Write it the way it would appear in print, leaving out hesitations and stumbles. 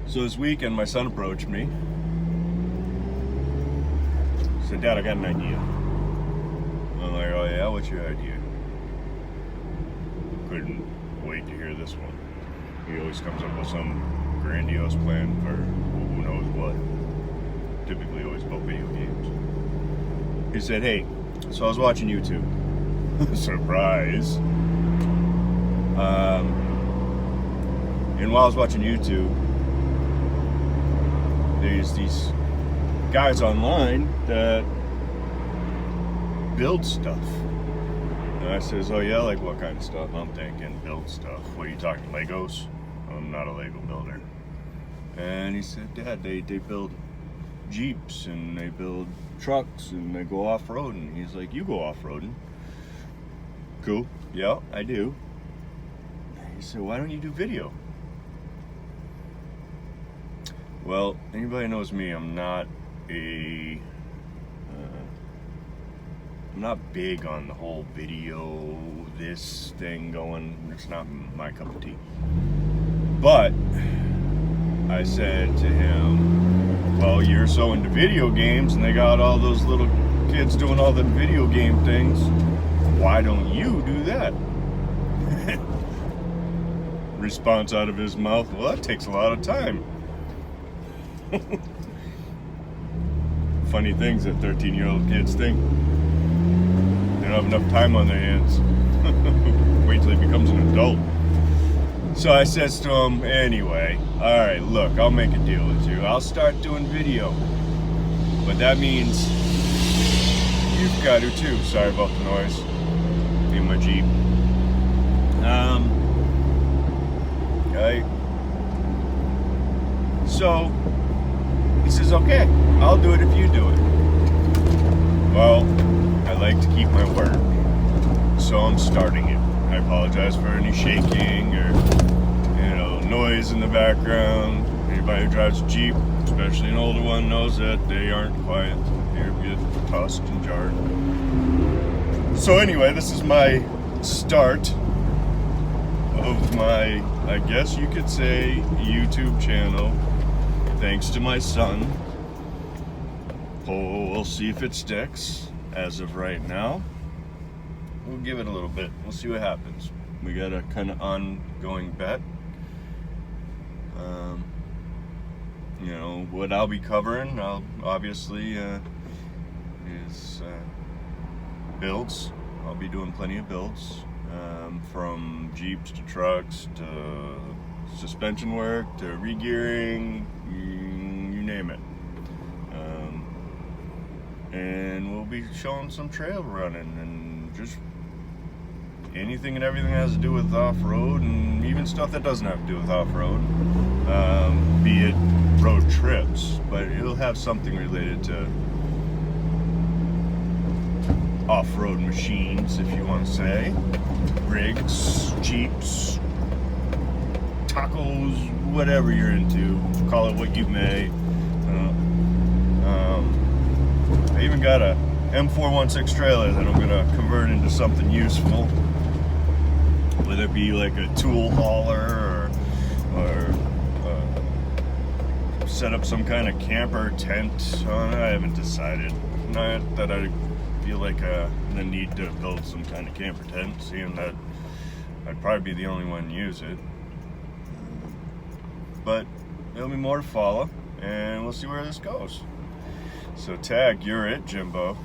So this weekend, my son approached me. He said, "Dad, I got an idea." I'm like, "Oh yeah, what's your idea?" Couldn't wait to hear this one. He always comes up with some grandiose plan for who knows what. Typically always about video games. He said, "Hey, so I was watching YouTube." Surprise. And while I was watching YouTube, there's these guys online that build stuff. And I says, "Oh yeah, like what kind of stuff?" I'm thinking, build stuff. What are you talking, Legos? I'm not a Lego builder. And he said, "Dad, they build Jeeps and they build trucks and they go off-roading." He's like, "You go off-roading?" Cool. Yeah, I do. He said, "Why don't you do video?" Well, anybody knows me, I'm not big on the whole video, this thing going. It's not my cup of tea. But I said to him, "Well, you're so into video games and they got all those little kids doing all the video game things. Why don't you do that?" Response out of his mouth, "Well, that takes a lot of time." Funny things that 13-year-old kids think. They don't have enough time on their hands. Wait till he becomes an adult. So I says to him, "Anyway, alright, look, I'll make a deal with you. I'll start doing video. But that means you've got to too." Sorry about the noise. In my Jeep. Okay. So he says, "Okay, I'll do it if you do it." Well, I like to keep my word, so I'm starting it. I apologize for any shaking or noise in the background. Anybody who drives a Jeep, especially an older one, knows that they aren't quiet. They get tossed and jarred. So anyway, this is my start of my, I guess you could say, YouTube channel. Thanks to my son. Oh, we'll see if it sticks. As of right now, we'll give it a little bit. We'll see what happens. We got a kind of ongoing bet. What I'll be covering, obviously, is builds. I'll be doing plenty of builds, from Jeeps to trucks to suspension work to regearing, you name it. And we'll be showing some trail running and just anything and everything that has to do with off-road, and even stuff that doesn't have to do with off-road, be it road trips, but it'll have something related to off-road machines, if you want to say. Rigs, Jeeps, tacos, whatever you're into, call it what you may. I even got a M416 trailer that I'm going to convert into something useful, whether it be like a tool hauler or set up some kind of camper tent on it. I haven't decided. Not that I feel like the need to build some kind of camper tent, seeing that I'd probably be the only one to use it. But there'll be more to follow, and we'll see where this goes. So tag, you're it, Jimbo.